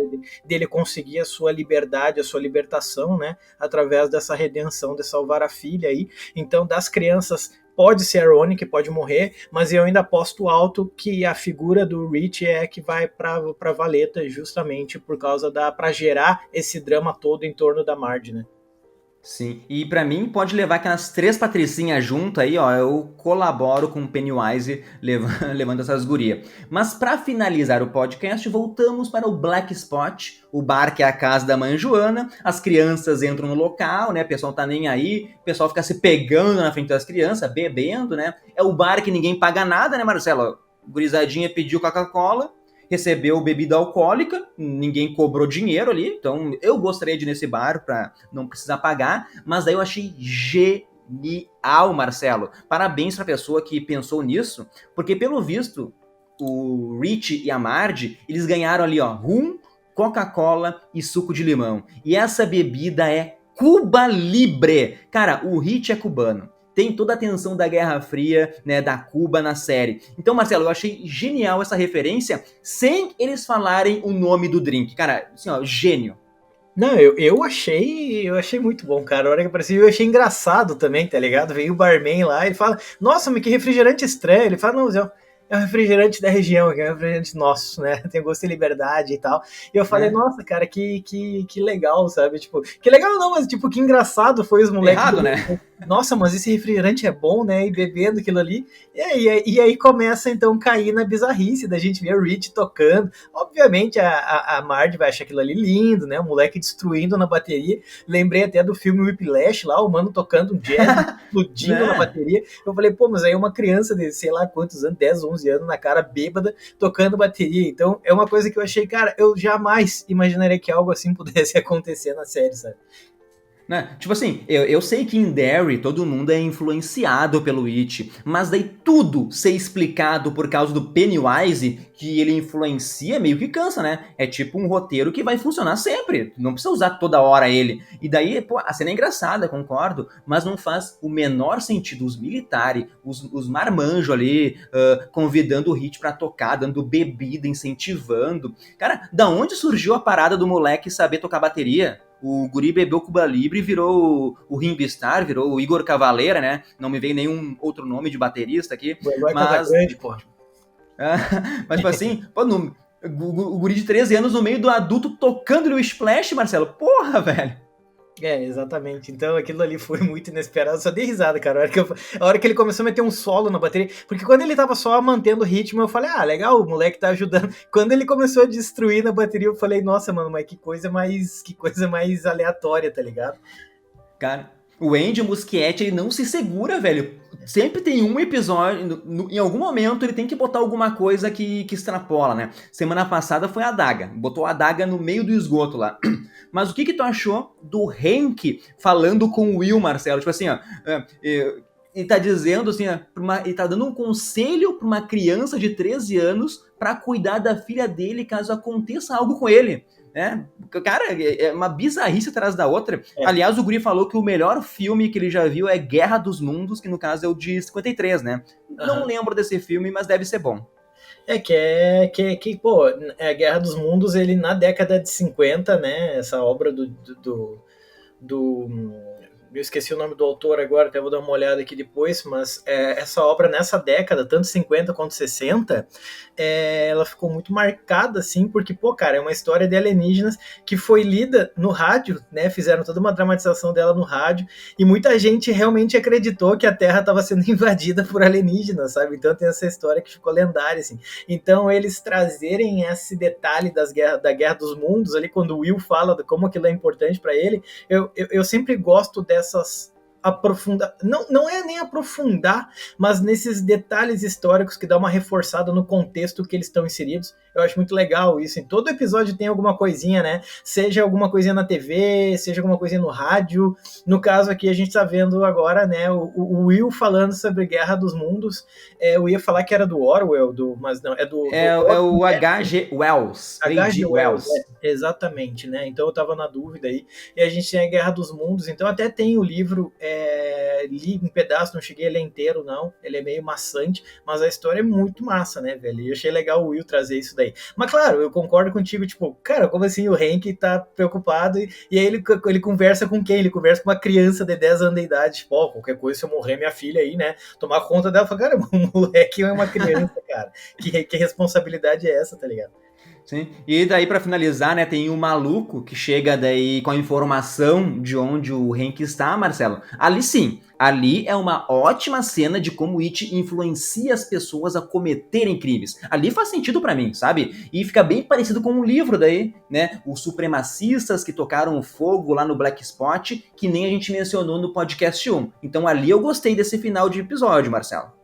dele conseguir a sua liberdade, a sua libertação, né? Através dessa redenção, de salvar a filha aí. Então, das crianças, pode ser a Roni que pode morrer, mas eu ainda aposto alto que a figura do Rich é que vai para Valeta justamente por causa para gerar esse drama todo em torno da Marge, né? sim. E pra mim pode levar aquelas três patricinhas junto aí, ó. Eu colaboro com o Pennywise levando essas gurias. Mas pra finalizar o podcast, voltamos para o Black Spot, o bar que é a casa da mãe Joana. As crianças entram no local, né? O pessoal tá nem aí, o pessoal fica se pegando na frente das crianças, bebendo, né? É o bar que ninguém paga nada, né, Marcelo? Gurizadinha pediu Coca-Cola, recebeu bebida alcoólica, ninguém cobrou dinheiro ali, então eu gostaria de ir nesse bar para não precisar pagar, mas daí eu achei genial, Marcelo. Parabéns para a pessoa que pensou nisso, porque pelo visto o Rich e a Marge, eles ganharam ali, ó, rum, Coca-Cola e suco de limão. E essa bebida é Cuba Libre. Cara, o Hit é cubano. Tem toda a tensão da Guerra Fria, né, da Cuba na série. Então, Marcelo, eu achei genial essa referência, sem eles falarem o nome do drink. Cara, assim, ó, gênio. Não, eu achei muito bom, cara. A hora que apareceu, eu achei engraçado também, tá ligado? Veio o barman lá e fala, nossa, mas que refrigerante estranho. Ele fala, não, Zé, é um refrigerante da região, que é um refrigerante nosso, né? Tem gosto de liberdade e tal. E eu falei, Né? nossa, cara, que legal, sabe? Tipo, que legal não, mas tipo, que engraçado foi os moleques. Errado, né? Nossa, mas esse refrigerante é bom, né? E bebendo aquilo ali. E aí começa então a cair na bizarrice da gente ver a Rich tocando. Obviamente a Marge vai achar aquilo ali lindo, né? O moleque destruindo na bateria. Lembrei até do filme Whiplash lá, o mano tocando um jazz, explodindo na Né? bateria. Eu falei, pô, mas aí é uma criança de sei lá quantos anos, 10, 11 anos, na cara bêbada, tocando bateria. Então é uma coisa que eu achei, cara, eu jamais imaginaria que algo assim pudesse acontecer na série, sabe? Né? Tipo assim, eu sei que em Derry todo mundo é influenciado pelo It, mas daí tudo ser explicado por causa do Pennywise, que ele influencia, meio que cansa, né? É tipo um roteiro que vai funcionar sempre, não precisa usar toda hora ele. E daí, pô, a cena é engraçada, concordo, mas não faz o menor sentido os militares, os marmanjos ali, convidando o Hit pra tocar, dando bebida, incentivando. Cara, da onde surgiu a parada do moleque saber tocar bateria? O guri bebeu Cuba Libre e virou o Ringo Starr, virou o Igor Cavaleira, né? Não me veio nenhum outro nome de baterista aqui, O Eloy mas... Casagrande, pô. mas, tipo assim, pô, o guri de 13 anos no meio do adulto tocando o Splash, Marcelo. Porra, velho. É, exatamente. Então aquilo ali foi muito inesperado. Eu só dei risada, cara. A hora que ele começou a meter um solo na bateria. Porque quando ele tava só mantendo o ritmo, eu falei, ah, legal, o moleque tá ajudando. Quando ele começou a destruir na bateria, eu falei, nossa, mano, mas que coisa mais aleatória, tá ligado? Cara, o Andy Muschietti, ele não se segura, velho. Sempre tem um episódio, em algum momento ele tem que botar alguma coisa que extrapola, né? Semana passada foi a adaga, botou a adaga no meio do esgoto lá. Mas o que tu achou do Hank falando com o Will, Marcelo? Tipo assim, ó, ele tá dizendo assim, ó, ele tá dando um conselho pra uma criança de 13 anos pra cuidar da filha dele caso aconteça algo com ele. É, cara, é uma bizarrice atrás da outra. É. Aliás, o Guri falou que o melhor filme que ele já viu é Guerra dos Mundos, que no caso é o de 53, né? Não Aham. lembro desse filme, mas deve ser bom. Pô, é a Guerra dos Mundos, ele na década de 50, né? Essa obra do eu esqueci o nome do autor agora, até vou dar uma olhada aqui depois, mas essa obra nessa década, tanto 50 quanto 60, ela ficou muito marcada, assim, porque, pô, cara, é uma história de alienígenas que foi lida no rádio, né, fizeram toda uma dramatização dela no rádio, e muita gente realmente acreditou que a Terra estava sendo invadida por alienígenas, sabe? Então tem essa história que ficou lendária, assim. Então eles trazerem esse detalhe da Guerra dos Mundos, ali, quando o Will fala de como aquilo é importante para ele, eu sempre gosto dessas aprofundar, não é nem aprofundar, mas nesses detalhes históricos que dá uma reforçada no contexto que eles estão inseridos. Eu acho muito legal isso. Em todo episódio tem alguma coisinha, né? Seja alguma coisinha na TV, seja alguma coisinha no rádio. No caso aqui, a gente tá vendo agora, né, o Will falando sobre Guerra dos Mundos. Eu ia falar que era do Orwell, mas não, é do É o H.G. Wells. H.G. H.G. Wells, Wells. exatamente, né? Então eu tava na dúvida aí. E a gente tem a Guerra dos Mundos, então até tem o livro, li um pedaço, não cheguei a ler inteiro, não. Ele é meio maçante, mas a história é muito massa, né, velho? E eu achei legal o Will trazer isso daí. Mas claro, eu concordo contigo, tipo, cara, como assim o Hank tá preocupado e aí ele conversa com quem? Ele conversa com uma criança de 10 anos de idade, tipo, ó, qualquer coisa se eu morrer minha filha aí, né? Tomar conta dela, fala, cara, o moleque é uma criança, cara. Que responsabilidade é essa, tá ligado? Sim. E daí, pra finalizar, né, tem o maluco que chega daí com a informação de onde o Hank está, Marcelo. Ali sim, ali é uma ótima cena de como o It influencia as pessoas a cometerem crimes. Ali faz sentido pra mim, sabe? E fica bem parecido com um livro daí, né? Os supremacistas que tocaram o fogo lá no Black Spot, que nem a gente mencionou no podcast 1. Então ali eu gostei desse final de episódio, Marcelo.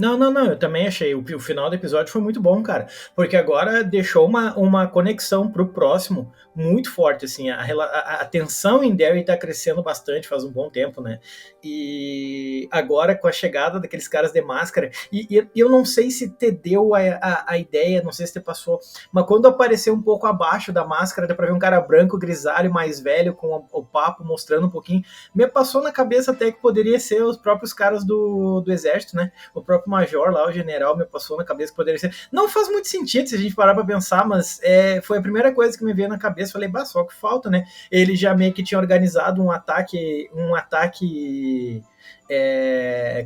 Não, não, não, eu também achei. O final do episódio foi muito bom, cara. Porque agora deixou uma conexão pro próximo muito forte, assim. A tensão em Derry tá crescendo bastante faz um bom tempo, né? E agora com a chegada daqueles caras de máscara, e eu não sei se te deu a ideia, não sei se te passou, mas quando apareceu um pouco abaixo da máscara, dá pra ver um cara branco, grisalho, mais velho, com o papo mostrando um pouquinho, me passou na cabeça até que poderia ser os próprios caras do exército, né? O próprio major lá, o general, me passou na cabeça que poderia ser. Não faz muito sentido se a gente parar pra pensar, mas foi a primeira coisa que me veio na cabeça. Falei, bah, só que falta, né? Ele já meio que tinha organizado um ataque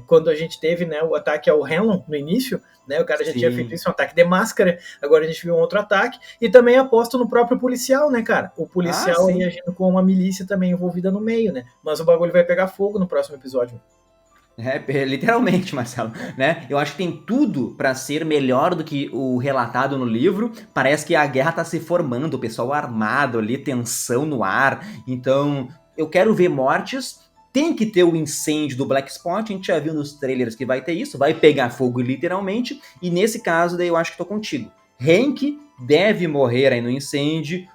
quando a gente teve, né, o ataque ao Hanlon no início, né, o cara já tinha feito Sim. isso, um ataque de máscara, agora a gente viu um outro ataque, e também aposto no próprio policial, né, cara? O Ah, policial aí sim. agindo com uma milícia também envolvida no meio, né? Mas o bagulho vai pegar fogo no próximo episódio. Literalmente, Marcelo, né? Eu acho que tem tudo para ser melhor do que o relatado no livro. Parece que a guerra tá se formando, o pessoal armado ali, tensão no ar. Então, eu quero ver mortes. Tem que ter o incêndio do Black Spot, a gente já viu nos trailers que vai ter isso, vai pegar fogo literalmente, e nesse caso daí eu acho que tô contigo. Hank deve morrer aí no incêndio,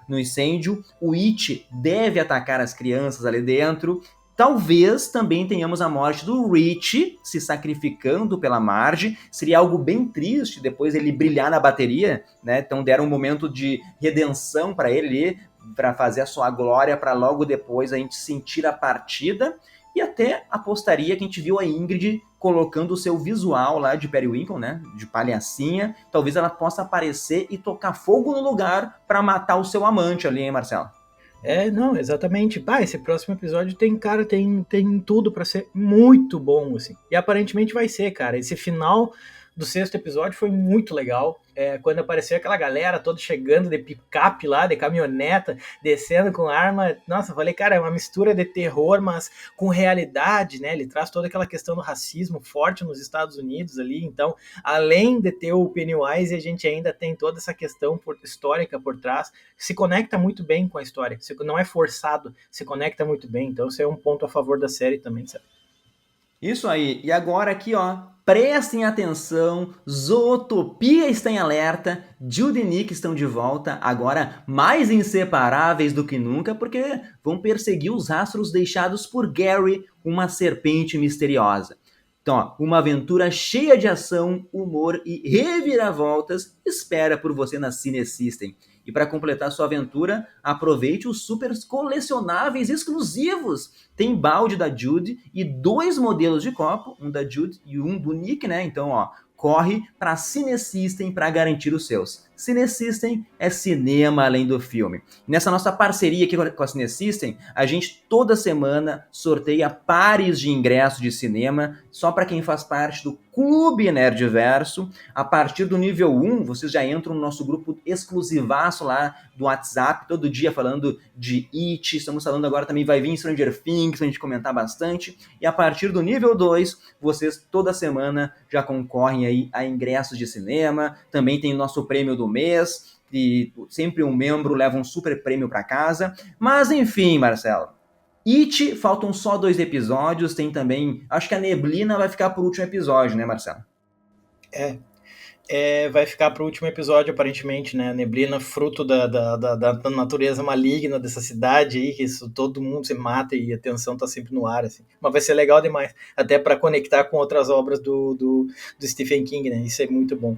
o It deve atacar as crianças ali dentro. Talvez também tenhamos a morte do Rich se sacrificando pela Marge. Seria algo bem triste depois ele brilhar na bateria, né? Então deram um momento de redenção para ele, para fazer a sua glória, para logo depois a gente sentir a partida. E até apostaria que a gente viu a Ingrid colocando o seu visual lá de Periwinkle, né? De palhacinha. Talvez ela possa aparecer e tocar fogo no lugar para matar o seu amante ali, hein, Marcelo? Não, exatamente. Bah, esse próximo episódio tem, cara, tem tudo pra ser muito bom, assim. E aparentemente vai ser, cara. Esse final do sexto episódio foi muito legal. Quando apareceu aquela galera toda chegando de picape lá, de caminhoneta, descendo com arma. Nossa, eu falei, cara, é uma mistura de terror, mas com realidade, né? Ele traz toda aquela questão do racismo forte nos Estados Unidos ali. Então, além de ter o Pennywise, a gente ainda tem toda essa questão histórica por trás. Se conecta muito bem com a história. Não é forçado, se conecta muito bem. Então, isso é um ponto a favor da série também, sabe? Isso aí. E agora aqui, ó, prestem atenção. Zootopia está em alerta. Judy e Nick estão de volta, agora mais inseparáveis do que nunca, porque vão perseguir os rastros deixados por Gary, uma serpente misteriosa. Então, ó, uma aventura cheia de ação, humor e reviravoltas espera por você na Cine System. E para completar sua aventura, aproveite os super colecionáveis exclusivos. Tem balde da Judy e 2 modelos de copo, um da Judy e um do Nick, né? Então, ó, corre para Cine System para garantir os seus. Cine System é cinema além do filme. Nessa nossa parceria aqui com a Cine System, a gente toda semana sorteia pares de ingressos de cinema só para quem faz parte do Clube Nerdverso. A partir do nível 1, vocês já entram no nosso grupo exclusivaço lá do WhatsApp, todo dia falando de It. Estamos falando agora também, vai vir Stranger Things, pra gente comentar bastante. E a partir do nível 2, vocês toda semana já concorrem aí a ingressos de cinema. Também tem o nosso prêmio do mês, e sempre um membro leva um super prêmio para casa. Mas enfim, Marcelo, It, faltam só 2 episódios, tem também, acho que a Neblina vai ficar por último episódio, né, Marcelo? É, vai ficar para o último episódio, aparentemente, né? A neblina, fruto da natureza maligna dessa cidade aí, que isso, todo mundo se mata e a tensão tá sempre no ar, assim. Mas vai ser legal demais, até para conectar com outras obras do Stephen King, né? Isso é muito bom.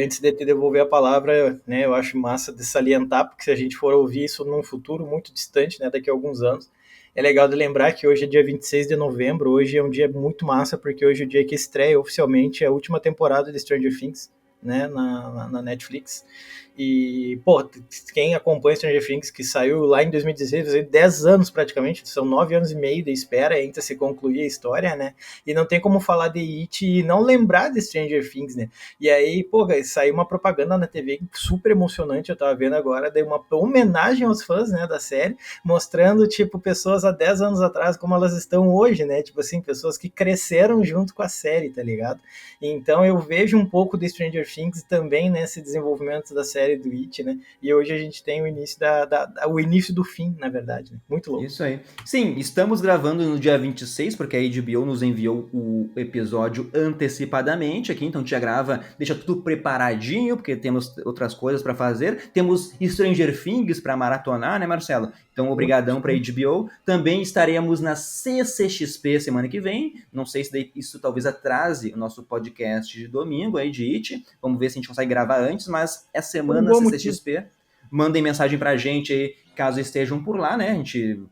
Antes de te devolver a palavra, né, eu acho massa de salientar, porque se a gente for ouvir isso num futuro muito distante, né, daqui a alguns anos, é legal de lembrar que hoje é dia 26 de novembro, hoje é um dia muito massa, porque hoje é o dia que estreia oficialmente a última temporada de Stranger Things, né, na Netflix. E, pô, quem acompanha Stranger Things, que saiu lá em 2016, 10 anos praticamente, são 9 anos e meio de espera ainda se concluir a história, né? E não tem como falar de It e não lembrar de Stranger Things, né? E aí, pô, saiu uma propaganda na TV super emocionante, eu tava vendo agora, de uma homenagem aos fãs, né, da série, mostrando, tipo, pessoas há 10 anos atrás, como elas estão hoje, né? Tipo assim, pessoas que cresceram junto com a série, tá ligado? Então eu vejo um pouco de Stranger Things também nesse desenvolvimento da série do It, né? E hoje a gente tem o início o início do fim, na verdade. Né? Muito louco. Isso aí. Sim, estamos gravando no dia 26, porque a HBO nos enviou o episódio antecipadamente aqui, então já grava, deixa tudo preparadinho, porque temos outras coisas para fazer. Temos Stranger Things para maratonar, né, Marcelo? Então, obrigadão para a HBO. Também estaremos na CCXP semana que vem. Não sei se isso talvez atrase o nosso podcast de domingo aí de It. Vamos ver se a gente consegue gravar antes, mas essa semana CCXP. Mandem mensagem pra gente aí, caso estejam por lá, né? A gente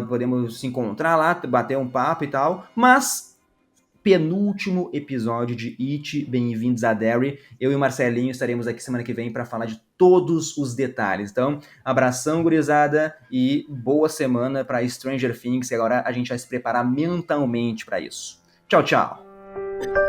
podemos se encontrar lá, bater um papo e tal. Mas, penúltimo episódio de It, bem-vindos a Derry. Eu e o Marcelinho estaremos aqui semana que vem para falar de todos os detalhes. Então, abração, gurizada, e boa semana para Stranger Things. E agora a gente vai se preparar mentalmente para isso. Tchau, tchau!